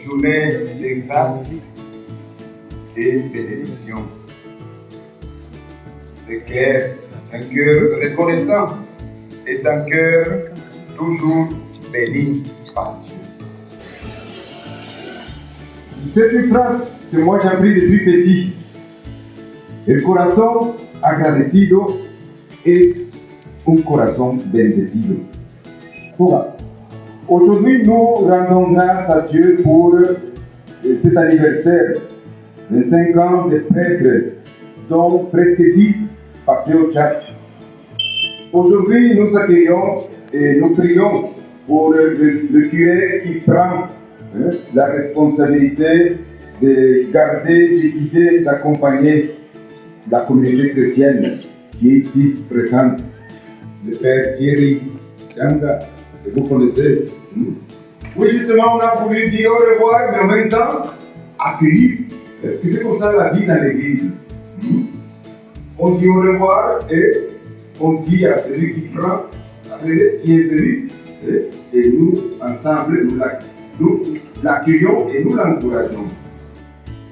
journée de grâce et de bénédiction. C'est clair, un cœur reconnaissant est un cœur toujours béni par Dieu. C'est une phrase que moi j'ai appris depuis petit. El corazón agradecido es un corazón bendecido. Voilà. Aujourd'hui, nous rendons grâce à Dieu pour cet anniversaire, 25 ans de prêtre, dont presque 10 passés au church. Aujourd'hui, nous accueillons et nous prions pour le curé qui prend la responsabilité de garder, de guider, d'accompagner la communauté chrétienne qui est ici présente. Le père Thierry Yanga, que vous connaissez. Oui, justement, on a voulu dire au revoir, mais en même temps, accueillir. Parce que c'est comme ça la vie dans l'église. On dit au revoir et on dit à celui qui prend, à celui qui est venu, et nous, ensemble, nous l'accueillons et nous l'encourageons.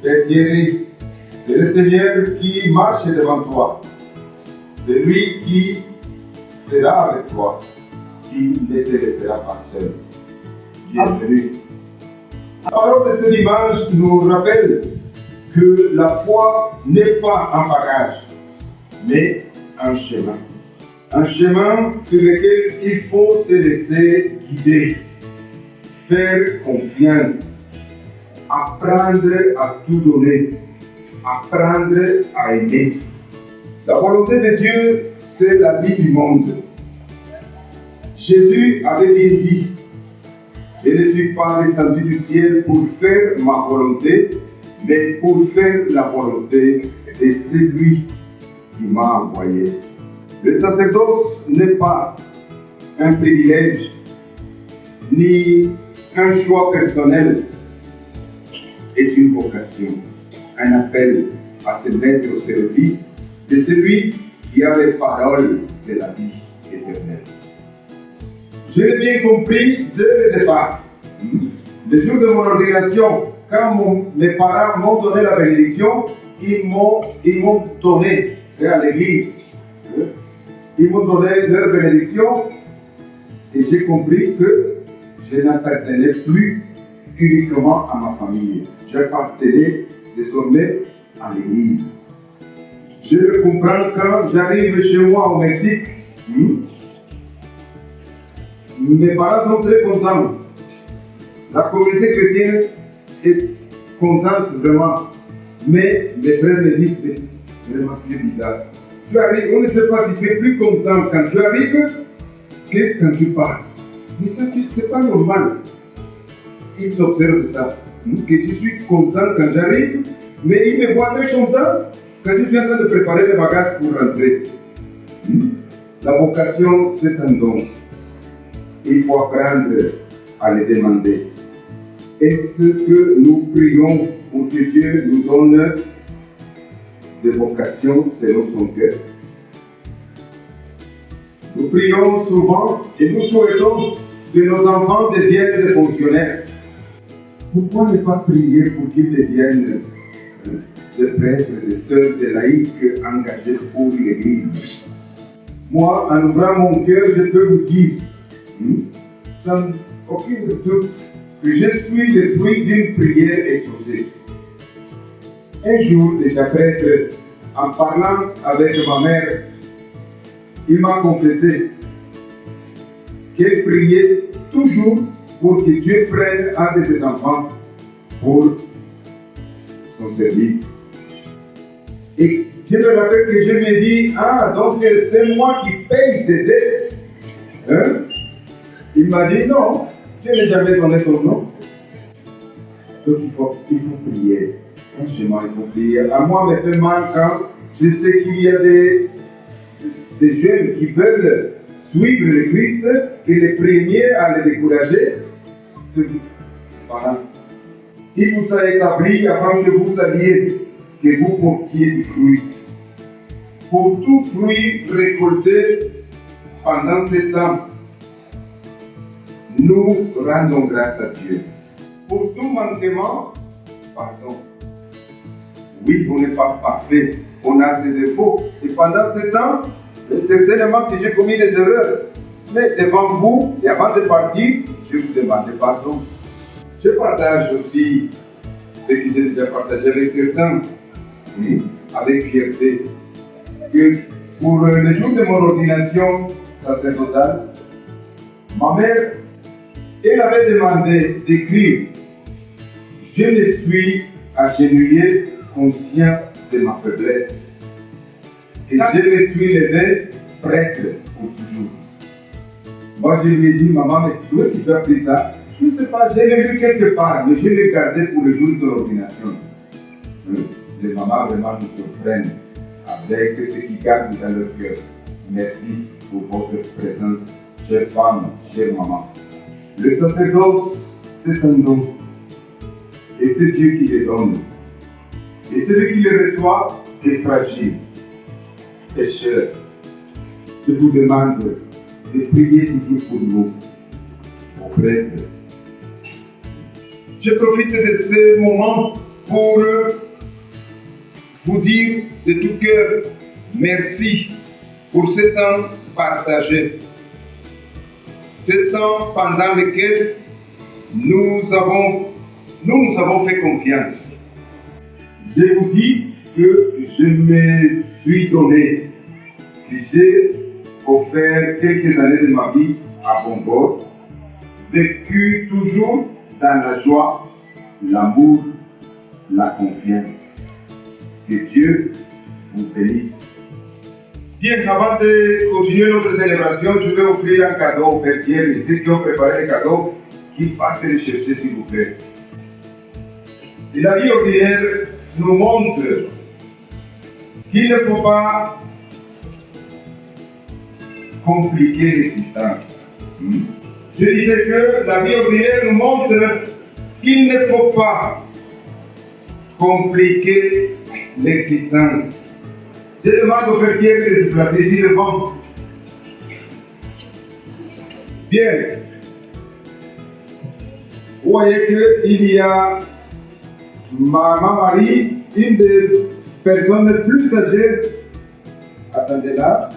Père Thierry, c'est le Seigneur qui marche devant toi. C'est lui qui sera avec toi, qui ne te laissera pas seul. Bienvenue. La parole de ce dimanche nous rappelle que la foi n'est pas un bagage, mais un chemin. Un chemin sur lequel il faut se laisser guider, faire confiance, apprendre à tout donner, apprendre à aimer. La volonté de Dieu, c'est la vie du monde. Jésus avait bien dit, je ne suis pas descendu du ciel pour faire ma volonté, mais pour faire la volonté de celui qui m'a envoyé. Le sacerdoce n'est pas un privilège, ni un choix personnel, est une vocation, un appel à se mettre au service de celui qui a les paroles de la vie éternelle. Je l'ai bien compris dès le départ. Le jour de mon ordination, quand mes parents m'ont donné la bénédiction, ils m'ont donné à l'église. Ils m'ont donné leur bénédiction et j'ai compris que je n'appartenais plus uniquement à ma famille. J'appartenais désormais à l'église. Je le comprends quand j'arrive chez moi au Mexique. Mes parents sont très contents. La communauté chrétienne est contente vraiment. Mais mes frères me disent, c'est vraiment plus bizarre. Tu arrives, on ne sait pas si tu es plus content quand tu arrives que quand tu pars. Mais ça, c'est pas normal. Ils observent ça. Que je suis content quand j'arrive, mais ils me voient très content quand je suis en train de préparer mes bagages pour rentrer. La vocation, c'est un don. Il faut apprendre à le demander. Est-ce que nous prions pour que Dieu nous donne des vocations selon son cœur? Nous prions souvent et nous souhaitons que nos enfants deviennent des fonctionnaires. Pourquoi ne pas prier pour qu'ils deviennent des prêtres, des sœurs, des laïcs engagés pour l'Église? Moi, en ouvrant mon cœur, je peux vous dire, sans aucun doute, que je suis le fruit d'une prière exaucée. Un jour, déjà prêtre, en parlant avec ma mère, il m'a confessé qu'elle priait toujours pour que Dieu prenne un de ses enfants pour son service. Et je me rappelle que je me dis, donc c'est moi qui paye tes dettes. Il m'a dit, non, je n'ai jamais donné ton nom. Donc il faut prier. Franchement, il faut prier. À moi, me fait mal quand je sais qu'il y a des jeunes qui veulent suivre le Christ et les premiers à les décourager, c'est vous. Voilà. Il vous a établi avant que vous saviez que vous portiez du fruit. Pour tout fruit récolté pendant ce temps, nous rendons grâce à Dieu. pour tout manquement, pardon. Oui, on n'est pas parfait, on a ses défauts. Et pendant ce temps, certainement que j'ai commis des erreurs. Mais devant vous, et avant de partir, je vous demande pardon. Je partage aussi ce que j'ai déjà partagé avec certains, avec fierté, que pour le jour de mon ordination sacerdotale, ma mère, elle avait demandé d'écrire « Je me suis agenouillé conscient de ma faiblesse et je me suis levé prêtre pour toujours. » Moi, je lui ai dit, maman, mais d'où est-ce que tu as pris ça? Je ne sais pas, je l'ai lu quelque part, mais je l'ai gardé pour le jour de l'ordination. Les mamans vraiment nous surprennent avec ce qu'ils gardent dans leur cœur. Merci pour votre présence, chère femme, chère maman. Le sacerdoce, c'est un don. Et c'est Dieu qui le donne. Et celui qui le reçoit est fragile, pécheur. Je vous demande de prier toujours pour nous, mon frère. Je profite de ce moment pour vous dire de tout cœur merci pour ce temps partagé. Ce temps pendant lequel nous avons fait confiance. Je vous dis que je me suis donné, que j'ai offert quelques années de ma vie à Bongo, vécu toujours dans la joie, l'amour, la confiance. Que Dieu vous bénisse. Bien, avant de continuer notre célébration, je vais offrir un cadeau au Père Pierre et ceux qui ont préparé le cadeau, qu'ils passent le chercher s'il vous plaît. Et la vie ordinaire nous montre qu'il ne faut pas compliquer l'existence. Je disais que la vie ordinaire nous montre qu'il ne faut pas compliquer l'existence. Je demande au Père Pierre de se placer ici devant. Bien. Vous voyez qu'il y a Maman Marie, une des personnes plus âgées, attendez là,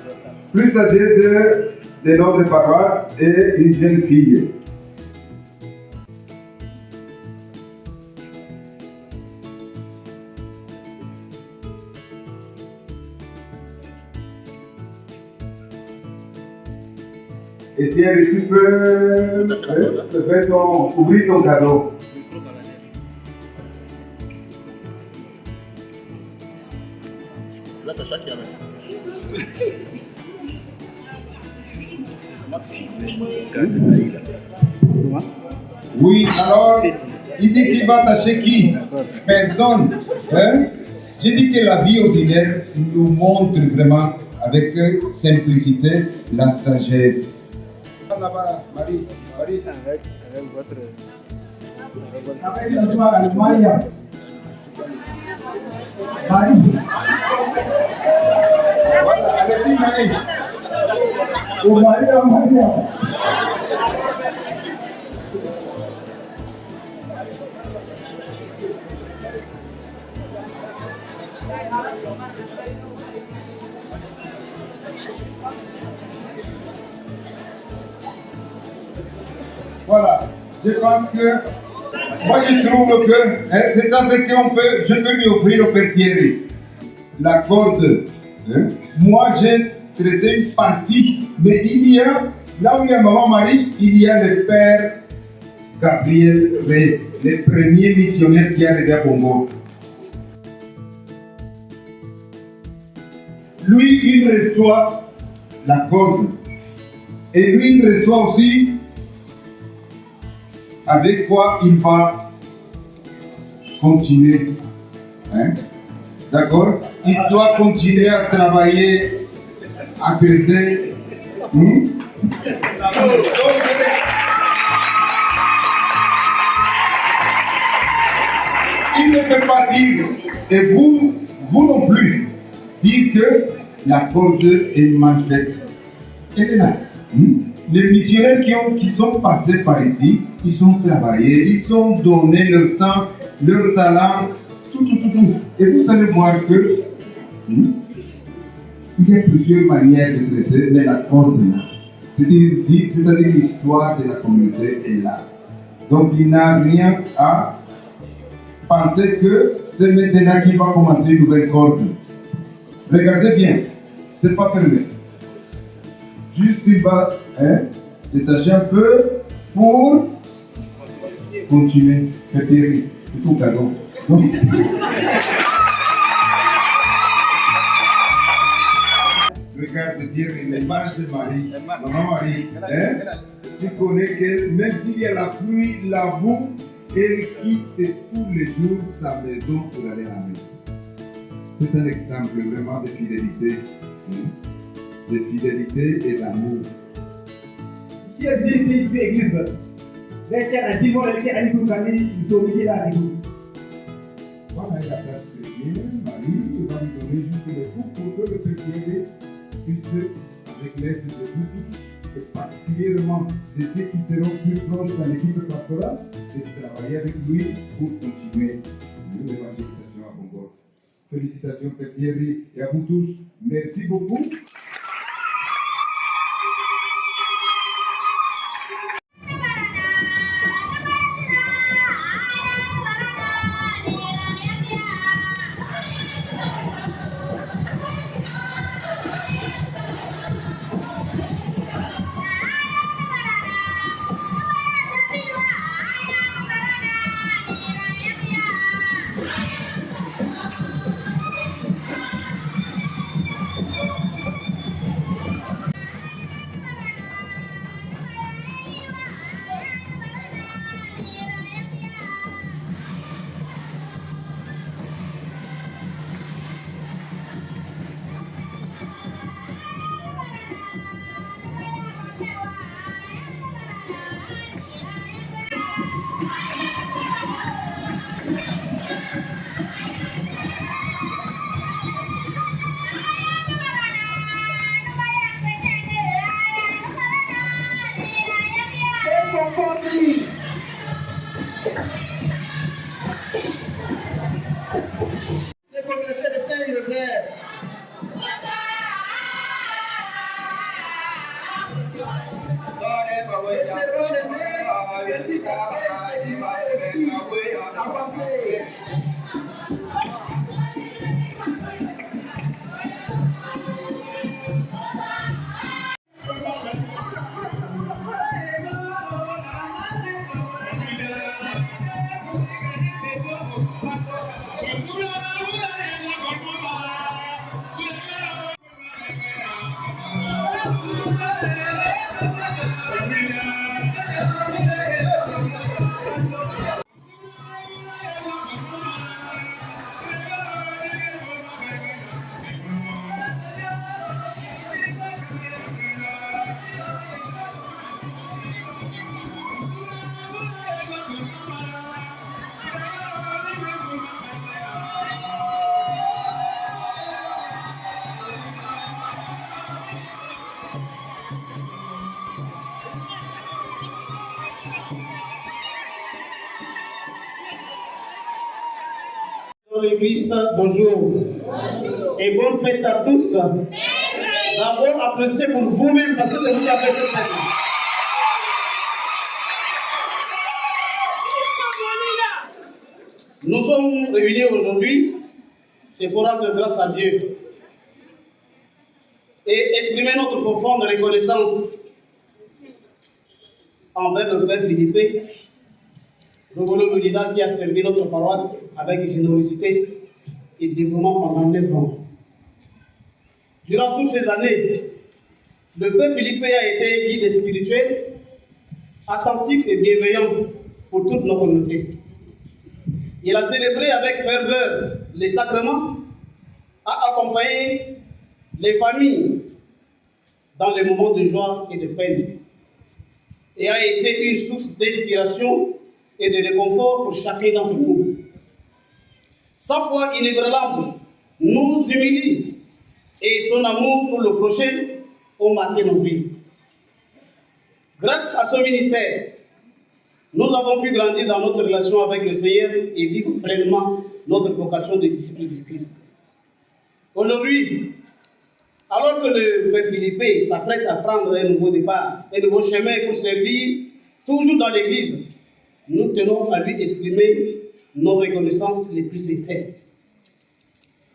plus âgée de notre paroisse et une jeune fille. Et tiens, tu peux ouvrir ton cadeau. Oui, alors, il dit qu'il va attacher qui? Personne. Hein? Je dis que la vie ordinaire nous montre vraiment avec simplicité la sagesse. Là-bas, Marie, Marie. Avec votre... Avec la joie, Maria. Marie. Voilà, allez-y, Marie. Oh, Maria, Maria. Voilà, je pense que moi je trouve que c'est ça ce qu'on peut, je peux lui offrir au Père Thierry. La corde, moi j'ai tracé une partie, mais il y a, là où il y a Maman Marie, il y a le Père Gabriel Ré, le premier missionnaire qui est arrivé à Congo. Lui, il reçoit la corde. Et lui, il reçoit aussi avec quoi il va continuer. Hein? D'accord? Il doit continuer à travailler, à creuser. Il ne peut pas dire, et vous non plus, dire que la cause est mal faite. Elle est là. les missionnaires qui sont passés par ici, ils ont travaillé, ils ont donné leur temps, leur talent, tout. Et vous allez voir que il y a plusieurs manières de dresser, mais la corde est là. C'est-à-dire l'histoire de la communauté est là. Donc il n'a rien à penser que c'est maintenant qu'il va commencer une nouvelle corde. Regardez bien, c'est pas fermé. Juste il va détacher un peu pour continuer. C'est tout cadeau. Donc, regarde dire l'image de Marie. Maman Marie, tu connais que même s'il y a la pluie, la boue, elle quitte tous les jours sa maison pour aller à la messe. C'est un exemple vraiment de fidélité. De fidélité et d'amour. Si elle dit qu'il fait église, les chers a dit bon, elle était allée pour gagner, ils sont obligés d'aller. Voilà la tâche chrétienne, Marie va lui donner juste le coup pour que le chrétien puisse, avec l'aide de vous tous, et particulièrement de ceux qui seront plus proches dans l'équipe pastorale, de travailler avec lui pour continuer l'évangélisation à Congo. Félicitations Père Thierry et à vous tous. Merci beaucoup. L'église, bonjour. Et bonne fête à tous. D'abord, applaudissez pour vous-même parce que c'est vous qui avez cette fête. Nous sommes réunis aujourd'hui, c'est pour rendre grâce à Dieu et exprimer notre profonde reconnaissance envers le Père Philippe, le volontaire qui a servi notre paroisse avec générosité et dévouement pendant 9 ans. Durant toutes ces années, le Père Philippe a été guide spirituel, attentif et bienveillant pour toute notre communauté. Il a célébré avec ferveur les sacrements, a accompagné les familles dans les moments de joie et de peine, et a été une source d'inspiration et de réconfort pour chacun d'entre nous. Sa foi inébranlable nous humilie et son amour pour le prochain ont marqué nos vies. Grâce à ce ministère, nous avons pu grandir dans notre relation avec le Seigneur et vivre pleinement notre vocation de disciples du Christ. Aujourd'hui, alors que le Père Philippe s'apprête à prendre un nouveau départ, un nouveau chemin pour servir toujours dans l'Église, nous tenons à lui exprimer nos reconnaissances les plus sincères.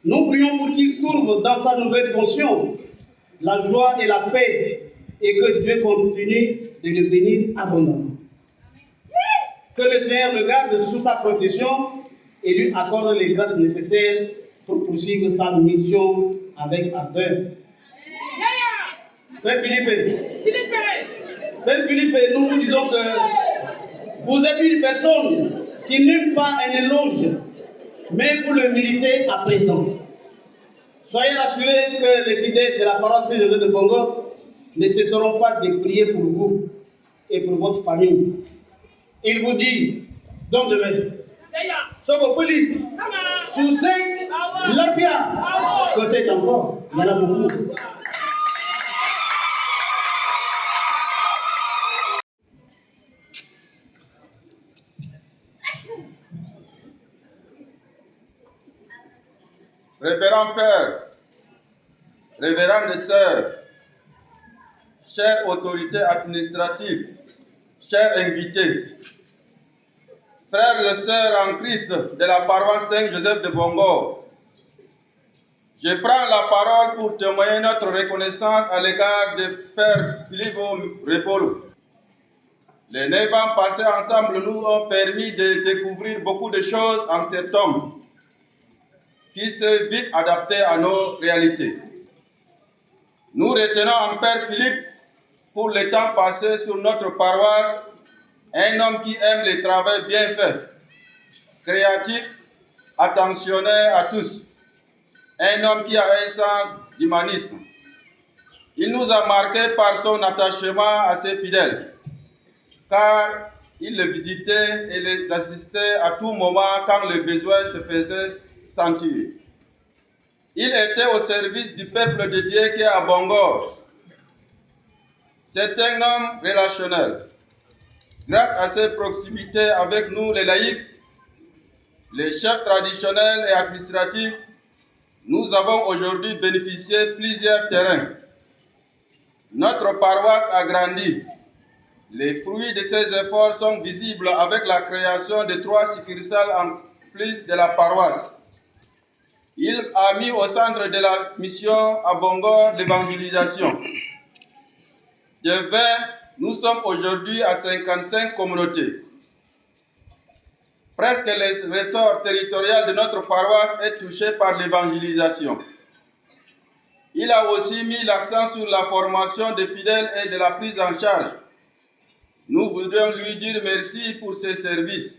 Nous prions pour qu'il trouve dans sa nouvelle fonction la joie et la paix et que Dieu continue de le bénir abondamment. Que le Seigneur le garde sous sa protection et lui accorde les grâces nécessaires pour poursuivre sa mission avec ardeur. Père Philippe, nous vous disons que vous êtes une personne qui nulle part un éloge, mais vous le méritez à présent. Soyez rassurés que les fidèles de la paroisse Saint-Joseph de Bongo ne cesseront pas de prier pour vous et pour votre famille. Ils vous disent, donc demain, Sokopoli, Soussé, Lafia, que c'est encore, il y en a beaucoup. Révérend Père, révérendes sœurs, chères autorités administratives, chers invités, frères et sœurs en Christ de la paroisse Saint-Joseph de Bongo, je prends la parole pour témoigner notre reconnaissance à l'égard de Père Philippe Repolo. Les 9 ans passés ensemble nous ont permis de découvrir beaucoup de choses en cet homme qui s'est vite adapté à nos réalités. Nous retenons en Père Philippe, pour le temps passé sur notre paroisse, un homme qui aime le travail bien fait, créatif, attentionné à tous, un homme qui a un sens d'humanisme. Il nous a marqué par son attachement à ses fidèles, car il les visitait et les assistait à tout moment quand le besoin se faisait sentir. Il était au service du peuple de Dieu qui est à Bongo. C'est un homme relationnel. Grâce à ses proximités avec nous, les laïcs, les chefs traditionnels et administratifs, nous avons aujourd'hui bénéficié de plusieurs terrains. Notre paroisse a grandi. Les fruits de ces efforts sont visibles avec la création de 3 succursales en plus de la paroisse. Il a mis au centre de la mission à Bongo l'évangélisation. De 20, nous sommes aujourd'hui à 55 communautés. Presque le ressort territorial de notre paroisse est touché par l'évangélisation. Il a aussi mis l'accent sur la formation des fidèles et de la prise en charge. Nous voudrions lui dire merci pour ses services.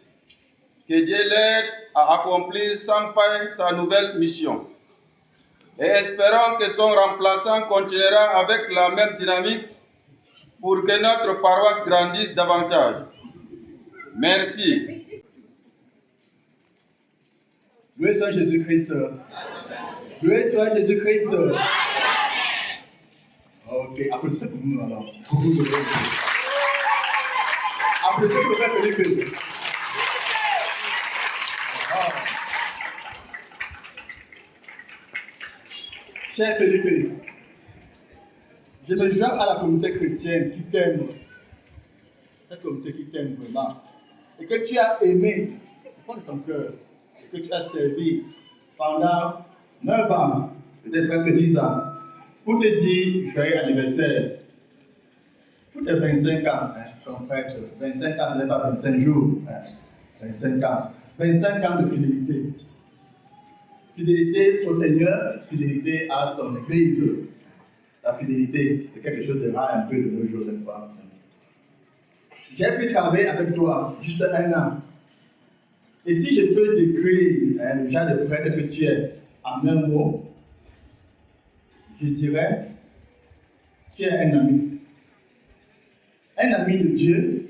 Que Dieu l'aide à accomplir sans faille sa nouvelle mission. Et espérons que son remplaçant continuera avec la même dynamique pour que notre paroisse grandisse davantage. Merci. Loué soit Jésus-Christ. Loué soit Jésus-Christ. Ok, applaudissez pour nous alors. Applaudissez pour le Père Philippe. Cher Philippe, je me joins à la communauté chrétienne qui t'aime. Cette communauté qui t'aime vraiment. Et que tu as aimé au fond de ton cœur. Et que tu as servi pendant 9 ans, peut-être presque 10 ans, pour te dire joyeux anniversaire. Pour tes 25 ans, comme prêtre, 25 ans, ce n'est pas 25 jours. 25 ans. 25 ans de fidélité. Fidélité au Seigneur, fidélité à son Église. La fidélité, c'est quelque chose de rare un peu de nos jours, n'est-ce pas? J'ai pu travailler avec toi juste 1 an. Et si je peux décrire le genre de prêtre que tu es en un mot, je dirais, tu es un ami. Un ami de Dieu,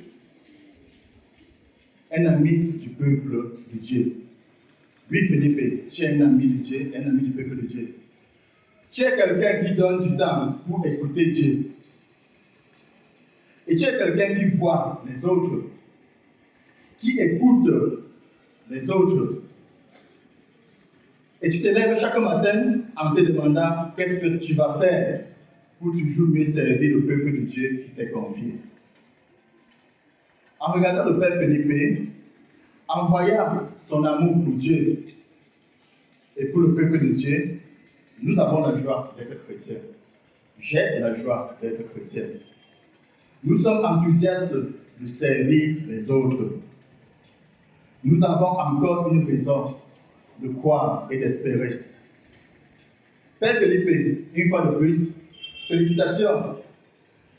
un ami du peuple de Dieu. Oui, Philippe, tu es un ami de Dieu, un ami du peuple de Dieu. Tu es quelqu'un qui donne du temps pour écouter Dieu. Et tu es quelqu'un qui voit les autres, qui écoute les autres. Et tu te lèves chaque matin en te demandant qu'est-ce que tu vas faire pour toujours mieux servir le peuple de Dieu qui t'est confié. En regardant le Père Felipe, en voyant son amour pour Dieu et pour le peuple de Dieu, nous avons la joie d'être chrétiens. J'ai la joie d'être chrétien. Nous sommes enthousiastes de servir les autres. Nous avons encore une raison de croire et d'espérer. Père Felipe, une fois de plus, félicitations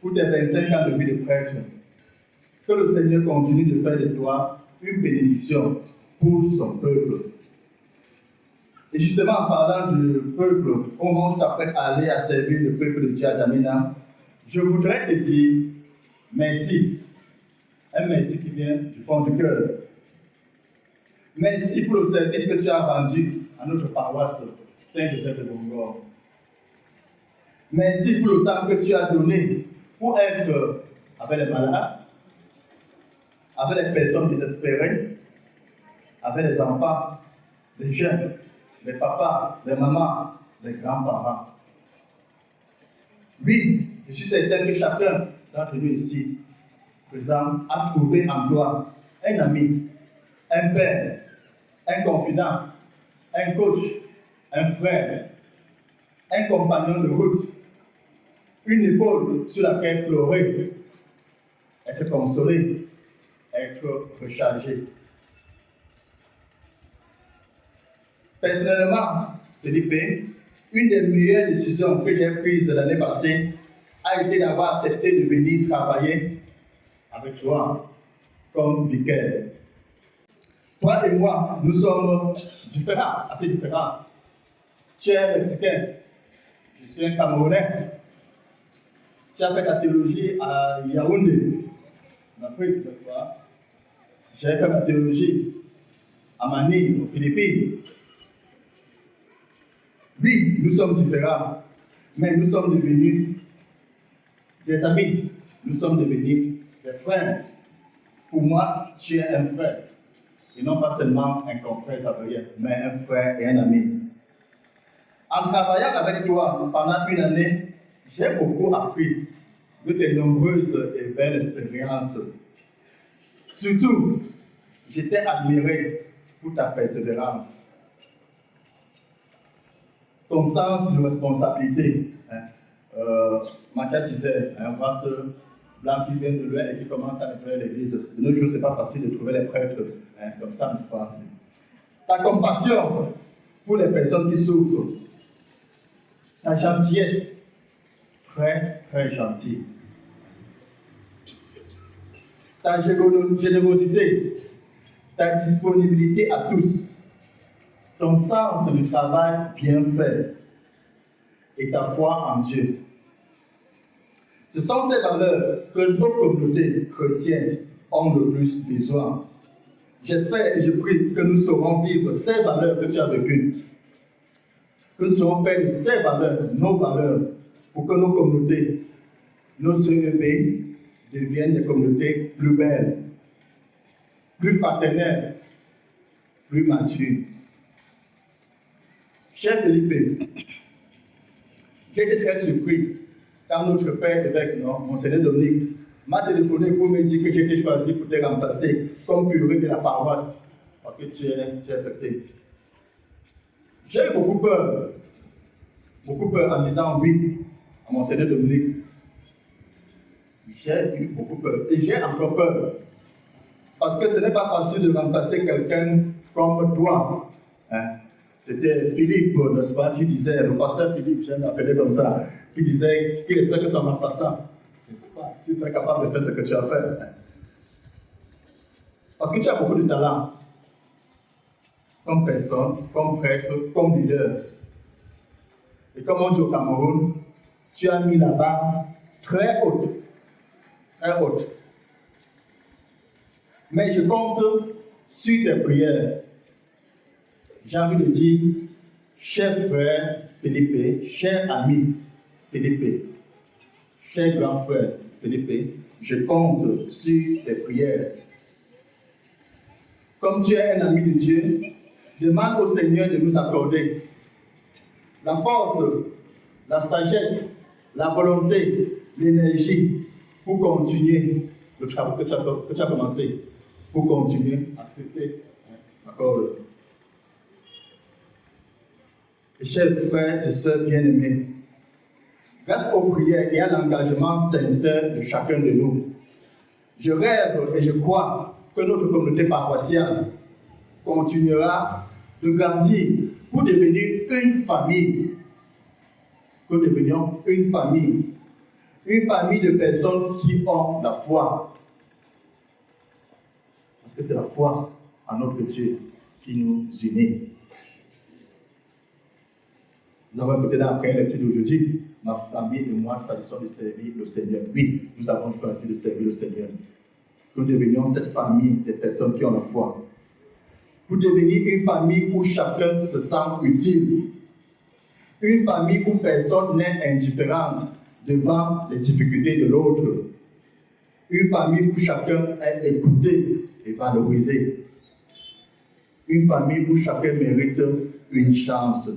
pour tes 25 ans de vie de prêtre. Que le Seigneur continue de faire de toi une bénédiction pour son peuple. Et justement, en parlant du peuple, au moment où tu t'apprêtes à aller à servir le peuple de Dieu à Jamina, je voudrais te dire merci. Un merci qui vient du fond du cœur. Merci pour le service que tu as rendu à notre paroisse Saint-Joseph de Bongor. Merci pour le temps que tu as donné pour être avec les malades, avec les personnes désespérées, avec les enfants, les jeunes, les papas, les mamans, les grands-parents. Oui, je suis certain que chacun d'entre nous ici, présent, a trouvé en toi un ami, un père, un confident, un coach, un frère, un compagnon de route, une épaule sur laquelle pleurer, être consolé, être rechargé. Personnellement, Felipe, une des meilleures décisions que j'ai prises l'année passée a été d'avoir accepté de venir travailler avec toi comme vicaire. Toi et moi, nous sommes différents, assez différents. Tu es mexicain, je suis un Camerounais. Tu as fait ta théologie à Yaoundé, en Afrique, n'est-ce pas? J'ai fait ma théologie à Manille, aux Philippines. Oui, nous sommes différents, mais nous sommes devenus des amis, nous sommes devenus des frères. Pour moi, tu es un frère, et non pas seulement un confrère savoyard, mais un frère et un ami. En travaillant avec toi pendant une année, j'ai beaucoup appris de tes nombreuses et belles expériences. Surtout, j'étais admiré pour ta persévérance, ton sens de responsabilité. Mathias disait, un vaste blanc qui vient de loin et qui commence à nettoyer l'église. De nos jours, ce n'est pas facile de trouver les prêtres comme ça, n'est-ce pas? Ta compassion pour les personnes qui souffrent, ta gentillesse, très, très gentille. Ta générosité, ta disponibilité à tous, ton sens du travail bien fait et ta foi en Dieu. Ce sont ces valeurs que nos communautés chrétiennes ont le plus besoin. J'espère et je prie que nous saurons vivre ces valeurs que tu as vécues. Que nous saurons faire de ces valeurs, nos valeurs, pour que nos communautés, nos CEB, deviennent des communautés plus belles, plus fraternelles, plus matures. Cher Felipe, j'ai été très surpris quand notre père évêque, Monseigneur Dominique, m'a téléphoné pour me dire que j'ai été choisi pour te remplacer comme curé de la paroisse, parce que tu es affecté. J'ai eu beaucoup peur en disant oui à Monseigneur Dominique. J'ai eu beaucoup peur et j'ai encore peur, parce que ce n'est pas facile de remplacer quelqu'un comme toi. C'était Philippe, n'est-ce pas, qui disait, le pasteur Philippe, j'aime l'appeler comme ça, qui disait qu'il espère que son remplaçant, je ne sais pas si tu es capable de faire ce que tu as fait. Parce que tu as beaucoup de talent, comme personne, comme prêtre, comme leader. Et comme on dit au Cameroun, tu as mis la barre très haute, très haute. Mais je compte sur tes prières. J'ai envie de dire, cher frère Felipe, cher ami Felipe, cher grand frère Felipe, je compte sur tes prières. Comme tu es un ami de Dieu, demande au Seigneur de nous accorder la force, la sagesse, la volonté, l'énergie pour continuer le travail que tu as commencé, pour continuer à crescer. D'accord. Chers frères et sœurs bien-aimés, grâce aux prières et à l'engagement sincère de chacun de nous, je rêve et je crois que notre communauté paroissiale continuera de grandir pour devenir une famille. Que nous devenions une famille de personnes qui ont la foi. Parce que c'est la foi en notre Dieu qui nous unit. Nous avons écouté dans la première lecture d'aujourd'hui, ma famille et moi choisissons de servir le Seigneur. Oui, nous avons choisi de servir le Seigneur. Que nous devenions cette famille des personnes qui ont la foi. Pour devenir une famille où chacun se sent utile. Une famille où personne n'est indifférente devant les difficultés de l'autre. Une famille où chacun est écouté et valorisé. Une famille où chacun mérite une chance.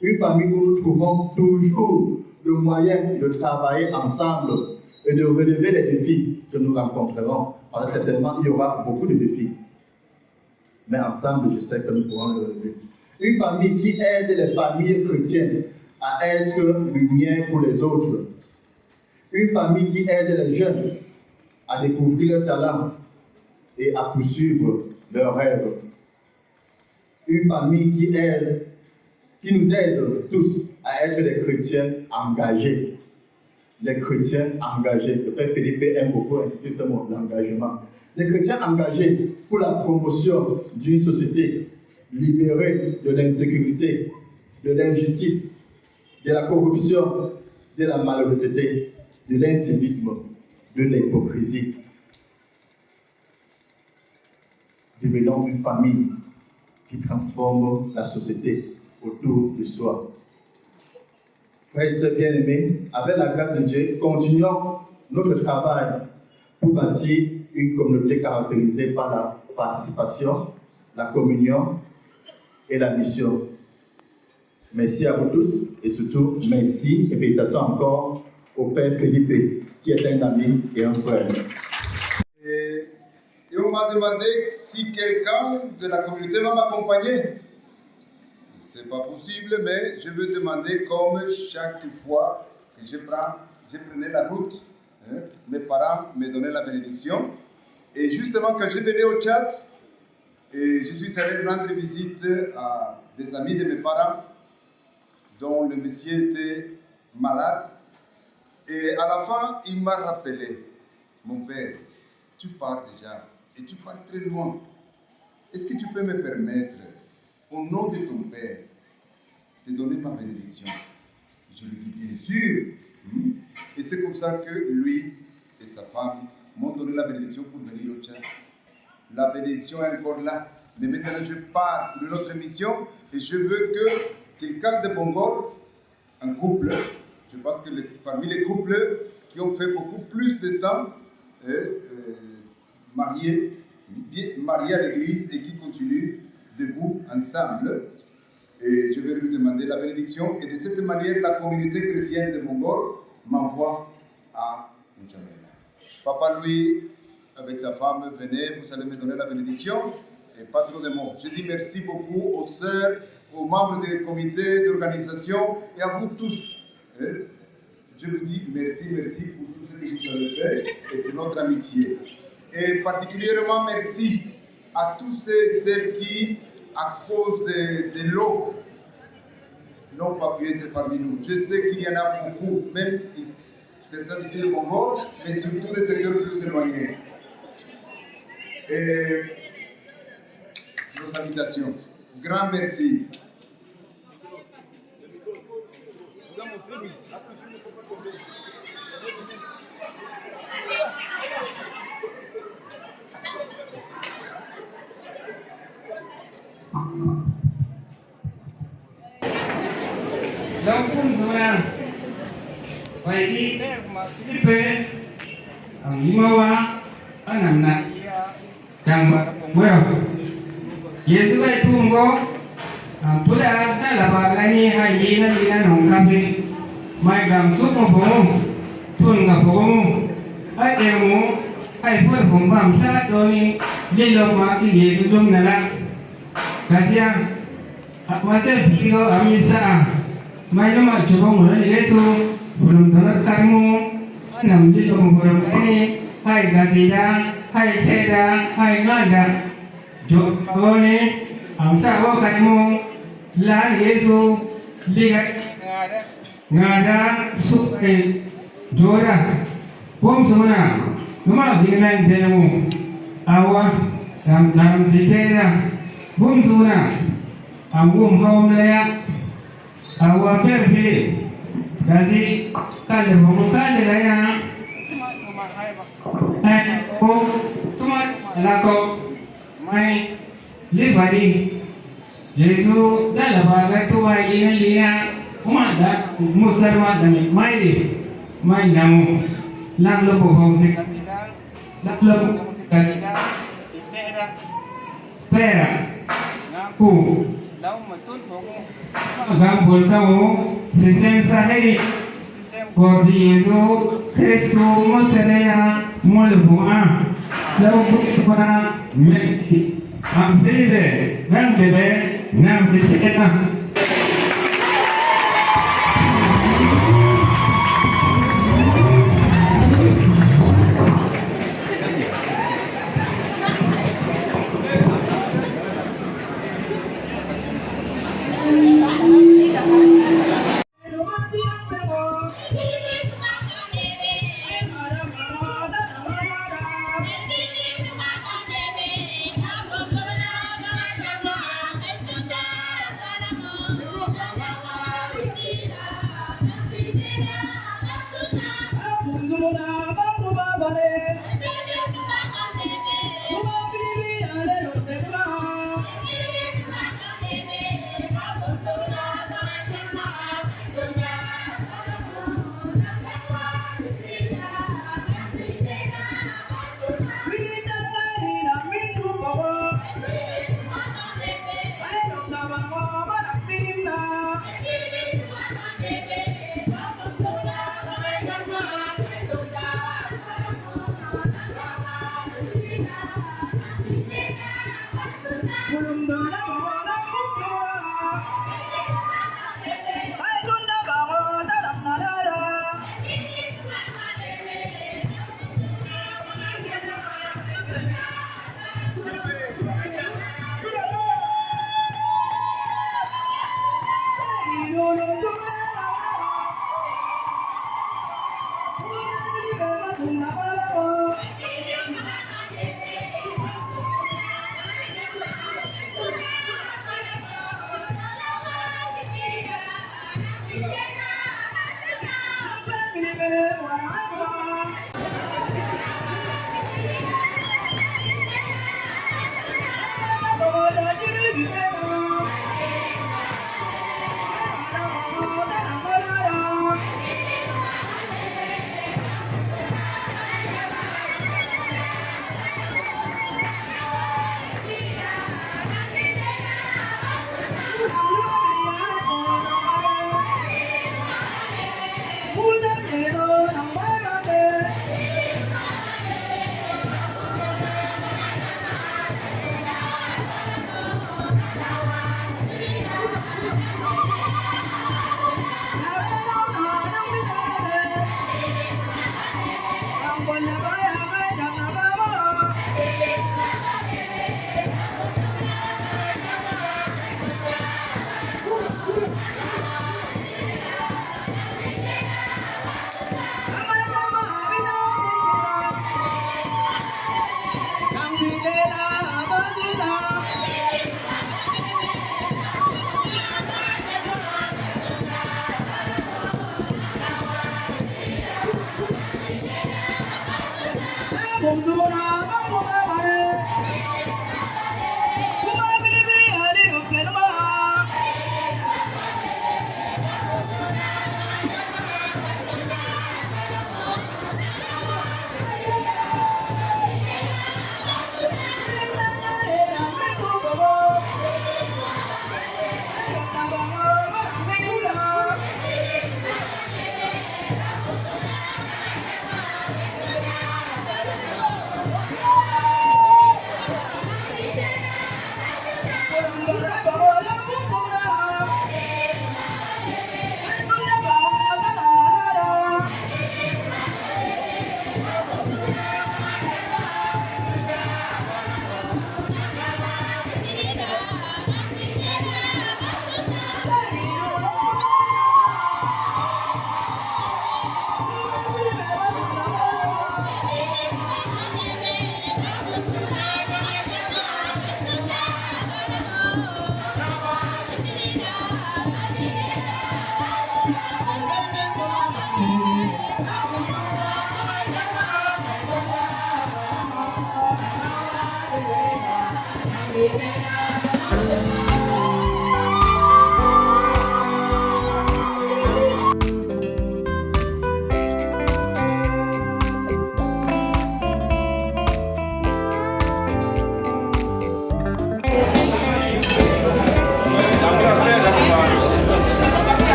Une famille où nous trouvons toujours le moyen de travailler ensemble et de relever les défis que nous rencontrerons. Parce que certainement, il y aura beaucoup de défis. Mais ensemble, je sais que nous pourrons le relever. Une famille qui aide les familles chrétiennes à être lumière pour les autres. Une famille qui aide les jeunes à découvrir leurs talents et à poursuivre leurs rêves. Une famille qui nous aide tous à être des chrétiens engagés. Les chrétiens engagés. Le Père Philippe aime beaucoup insister sur ce mot, l'engagement. Les chrétiens engagés pour la promotion d'une société libérée de l'insécurité, de l'injustice, de la corruption, de la malhonnêteté, de l'incivisme, de l'hypocrisie. Devenons une famille qui transforme la société autour de soi. Frères et sœurs bien-aimés, avec la grâce de Dieu, continuons notre travail pour bâtir une communauté caractérisée par la participation, la communion et la mission. Merci à vous tous et surtout merci et félicitations encore au Père Philippe qui est un ami et un frère. Et on m'a demandé si quelqu'un de la communauté va m'accompagner. C'est pas possible, mais je veux demander comme chaque fois que je prenais la route. Mes parents me donnaient la bénédiction. Et justement, quand je venais au Tchad, et je suis allé rendre visite à des amis de mes parents, dont le monsieur était malade. Et à la fin, il m'a rappelé, mon père, tu pars déjà, et tu pars très loin. Est-ce que tu peux me permettre, au nom de ton père, de donner ma bénédiction? Je lui dis, bien sûr. Et c'est comme ça que lui et sa femme m'ont donné la bénédiction pour venir au Tchad. La bénédiction est encore là. Mais maintenant, je pars pour une autre mission et je veux que quelqu'un de Bongol, un couple, je pense que parmi les couples qui ont fait beaucoup plus de temps mariés à l'église et qui continuent debout ensemble, et je vais lui demander la bénédiction. Et de cette manière, la communauté chrétienne de Bongol m'envoie à N'Djamena. Papa Louis, avec ta femme, venez, vous allez me donner la bénédiction. Et pas trop de mots. Je dis merci beaucoup aux sœurs, aux membres du comité d'organisation et à vous tous. Je vous dis merci pour tout ce que vous avez fait et pour notre amitié. Et particulièrement merci à tous ceux et celles qui, à cause de l'eau, n'ont pas pu être parmi nous. Je sais qu'il y en a beaucoup, même certains ici de Congo, mais surtout les secteurs plus éloignés. Et nos salutations. Grand merci. Donc, Waiki Tipe Imawa Anamna Dang Well Yesu Tungo Pula Dalabagani Haina Lina Nongabi Mai Gam Sumo Tunga Pomu Ayemu Ay put Humbam Sa Doni Lilo Maki Yesu Dum Nala Kasia Masa video Amisa Mai Nama Chubong Yesu Belum dengar kamu Anam Lilo Muram ini Hai Kasida Hai Seda Hai Ngada Jogone Amsa Wo kamu La Yesu Lihat Ngada Suke Jora Pom semana Cuma dengan dirimu awak dalam sikera bum semana ambum kaum layak awak berpilih kasih kalau bukan dengan cuma lako mai libari Yesus dalam bagai tua ini lina umat muslimah demi mai namu lang lo hong sik lang lo kasih pera ku gambol kamu sistem sahiri por Yesus Kristus moserena molbua lo para meti amdebe bebe nam sistema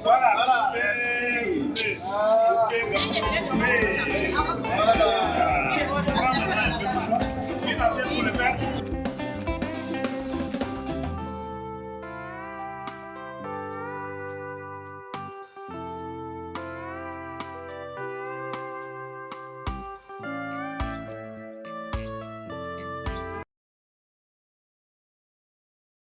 Voilà.